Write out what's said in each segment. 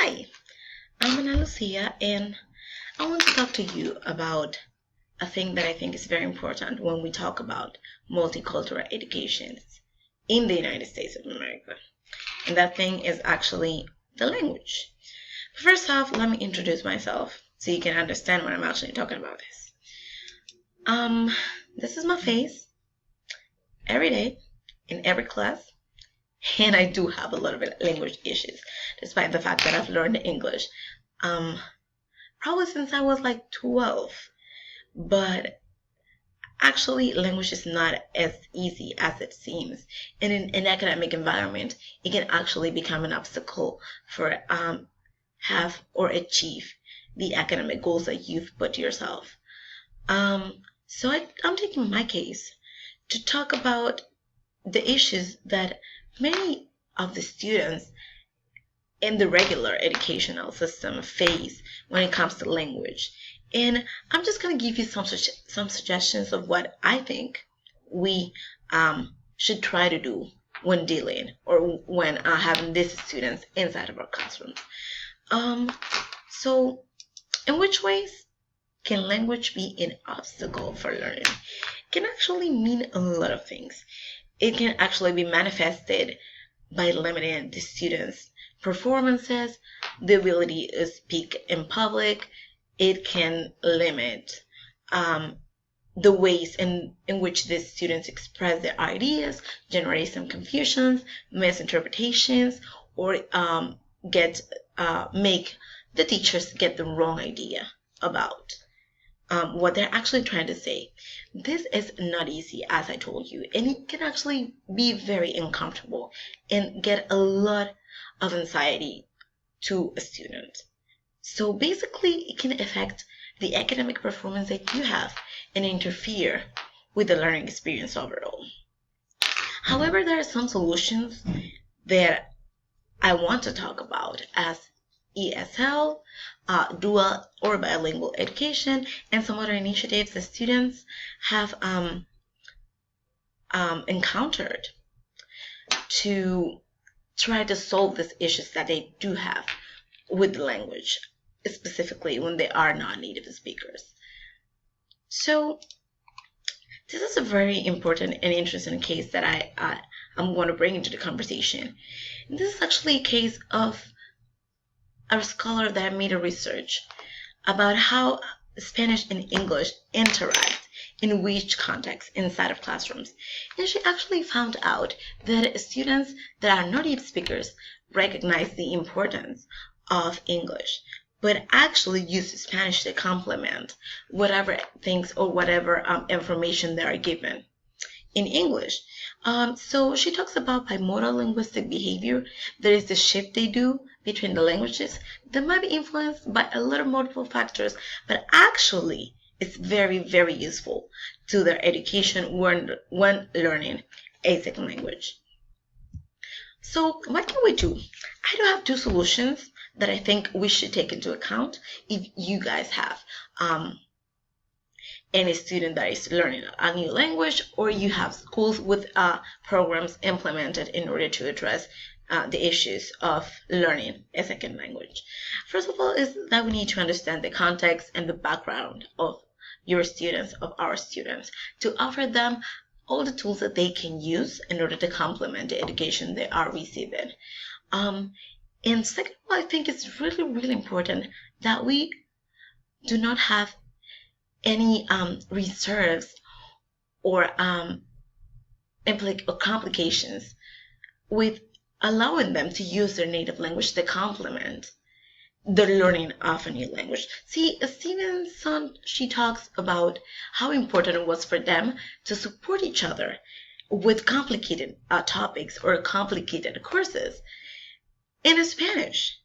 Hi, I'm Ana Lucia, and I want to talk to you about a thing that I think is very important when we talk about multicultural education in the United States of America. And that thing is actually the language. First off, let me introduce myself so you can understand what I'm actually talking about this. This is my face every day in every class. And I do have a little bit of language issues, despite the fact that I've learned English. Probably since I was like 12. But actually, language is not as easy as it seems. And in an academic environment, it can actually become an obstacle for have or achieve the academic goals that you've put yourself. I'm taking my case to talk about the issues that many of the students in the regular educational system face when it comes to language. And I'm just going to give you some suggestions of what I think we should try to do when dealing or when having these students inside of our classrooms. So, in which ways can language be an obstacle for learning? It can actually mean a lot of things. It can actually be manifested by limiting the students' performances, the ability to speak in public. It can limit the ways in which the students express their ideas, generate some confusions, misinterpretations, or make the teachers get the wrong idea about what they're actually trying to say. This is not easy, as I told you, and it can actually be very uncomfortable and get a lot of anxiety to a student. So basically, it can affect the academic performance that you have and interfere with the learning experience overall. However, there are some solutions that I want to talk about as ESL, dual or bilingual education, and some other initiatives that students have encountered to try to solve these issues that they do have with the language, specifically when they are non-native speakers. So this is a very important and interesting case that I'm going to bring into the conversation. And this is actually a case of a scholar that made a research about how Spanish and English interact in which context inside of classrooms. And she actually found out that students that are native speakers recognize the importance of English, but actually use Spanish to complement whatever things or whatever information they are given in English. So she talks about bimodal linguistic behavior. There is the shift they do between the languages that might be influenced by a little multiple factors, but actually it's very, very useful to their education when learning a second language. So what can we do? I do have two solutions that I think we should take into account if you guys have any student that is learning a new language, or you have schools with programs implemented in order to address the issues of learning a second language. First of all is that we need to understand the context and the background of your students, of our students, to offer them all the tools that they can use in order to complement the education they are receiving. And second of all, I think it's really, really important that we do not have any reserves or complications with allowing them to use their native language to complement the learning of a new language. See, Stevenson, she talks about how important it was for them to support each other with complicated topics or complicated courses in Spanish.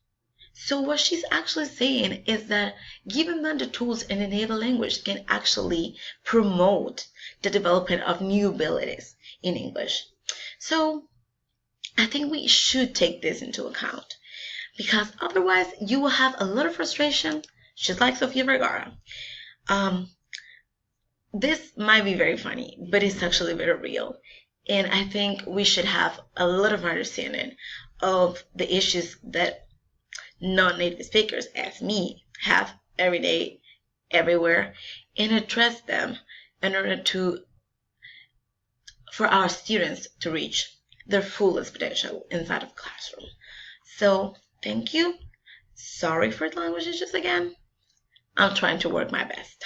So what she's actually saying is that giving them the tools in a native language can actually promote the development of new abilities in English. So I think we should take this into account, because otherwise you will have a lot of frustration, just like Sofia Vergara. This might be very funny, but it's actually very real. And I think we should have a lot of understanding of the issues that non-native speakers as me have every day, everywhere, and address them in order for our students to reach their fullest potential inside of the classroom. So thank you. Sorry for the language issues again. I'm trying to work my best.